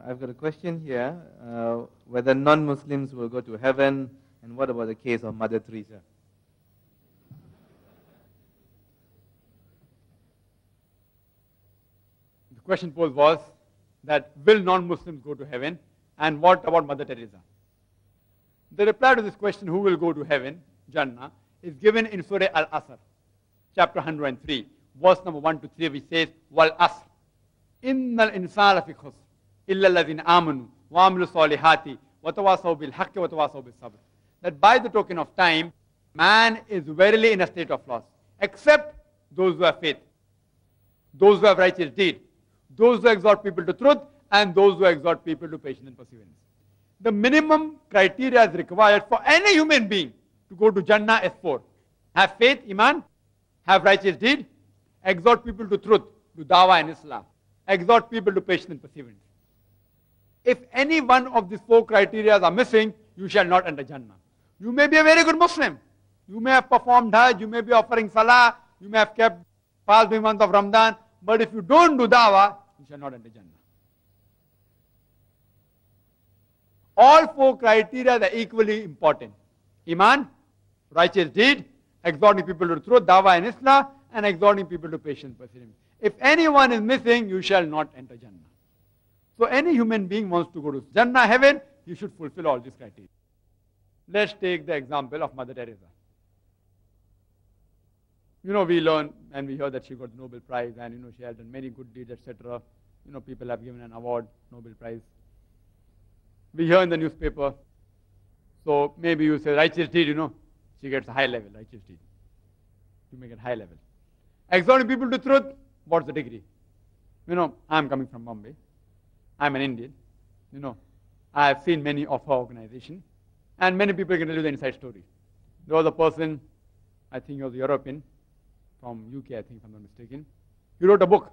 I've got a question here, whether non-Muslims will go to heaven, and what about the case of Mother Teresa? The question posed was that will non-Muslims go to heaven, and what about Mother Teresa? The reply to this question, who will go to heaven, Jannah, is given in Surah Al-Asr, chapter 103, verse number 1 to 3, which says, Wal Asr, Innal insana fi khusr, illa alladhina amanu, wa amilu salihati, wa tawasaw bil haqqi wa tawasaw bis sabr. That by the token of time, man is verily in a state of loss, except those who have faith, those who have righteous deed, those who exhort people to truth, and those who exhort people to patience and perseverance. The minimum criteria is required for any human being to go to Jannah is 4. Have faith, Iman, have righteous deed, exhort people to truth, to dawah and Islam, exhort people to patience and perseverance. If any one of these 4 criteria are missing, you shall not enter Jannah. You may be a very good Muslim. You may have performed Hajj, you may be offering Salah, you may have kept fast the month of Ramadan, but if you don't do dawah, you shall not enter Jannah. All 4 criteria are equally important. Iman, righteous deed, exhorting people to truth, dawah and Islam, and exhorting people to patience and perseverance. If anyone is missing, you shall not enter Jannah. So any human being wants to go to Jannah, heaven, he should fulfill all these criteria. Let's take the example of Mother Teresa. We learn and we hear that she got the Nobel Prize, and she has done many good deeds, etc. People have given an award, Nobel Prize. We hear in the newspaper, so maybe you say righteous deed, she gets a high level, righteous deed. You make it high level. Exhorting people to truth, what's the degree? I'm coming from Bombay. I'm an Indian. I have seen many of her organizations, and many people can tell you the inside story. There was a person, I think he was European, from UK, I think if I'm not mistaken. He wrote a book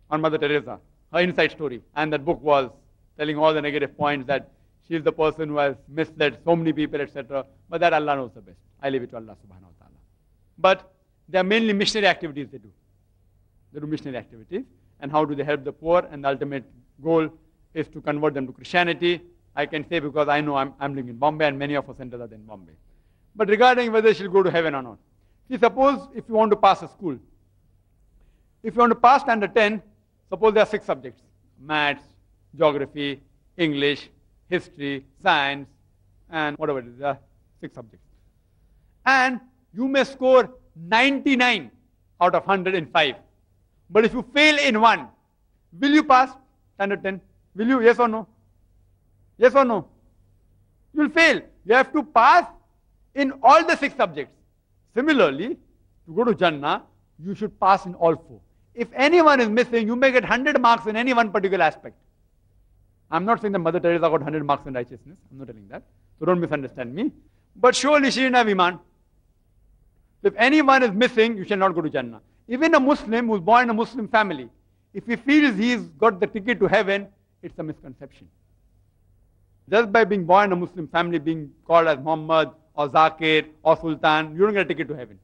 on Mother Teresa, her inside story, and that book was telling all the negative points, that she is the person who has misled so many people, etc. But that Allah knows the best. I leave it to Allah subhanahu wa ta'ala. But they are mainly missionary activities they do. They do missionary activities. And how do they help the poor? And the ultimate goal is to convert them to Christianity. I can say because I know I'm living in Bombay, and many of our centers are in Bombay. But regarding whether she'll go to heaven or not. See, suppose if you want to pass a school. If you want to pass standard 10, suppose there are 6 subjects. Maths, geography, English, history, science, and whatever it is, there are 6 subjects. And you may score 99 out of 100 in 5. But if you fail in 1, will you pass standard 10? Will you? Yes or no? Yes or no? You will fail. You have to pass in all the 6 subjects. Similarly, to go to Jannah, you should pass in all 4. If anyone is missing, you may get 100 marks in any one particular aspect. I'm not saying that Mother Teresa got 100 marks in righteousness. I'm not telling that. So don't misunderstand me. But surely she didn't have Iman. If anyone is missing, you shall not go to Jannah. Even a Muslim who's born in a Muslim family, if he feels he's got the ticket to heaven, it's a misconception. Just by being born in a Muslim family, being called as Muhammad or Zakir or Sultan, you don't get a ticket to heaven.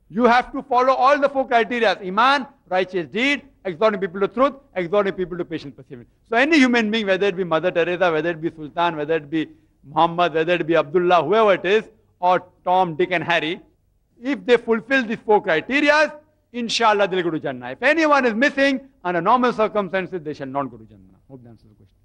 You have to follow all the 4 criteria: Iman, righteous deed, exhorting people to truth, exhorting people to patience, perseverance. So any human being, whether it be Mother Teresa, whether it be Sultan, whether it be Muhammad, whether it be Abdullah, whoever it is, or Tom, Dick and Harry, if they fulfill these 4 criteria, inshallah they'll go to Jannah. If anyone is missing, under normal circumstances, they shall not go to Jannah. Hope that answers the question.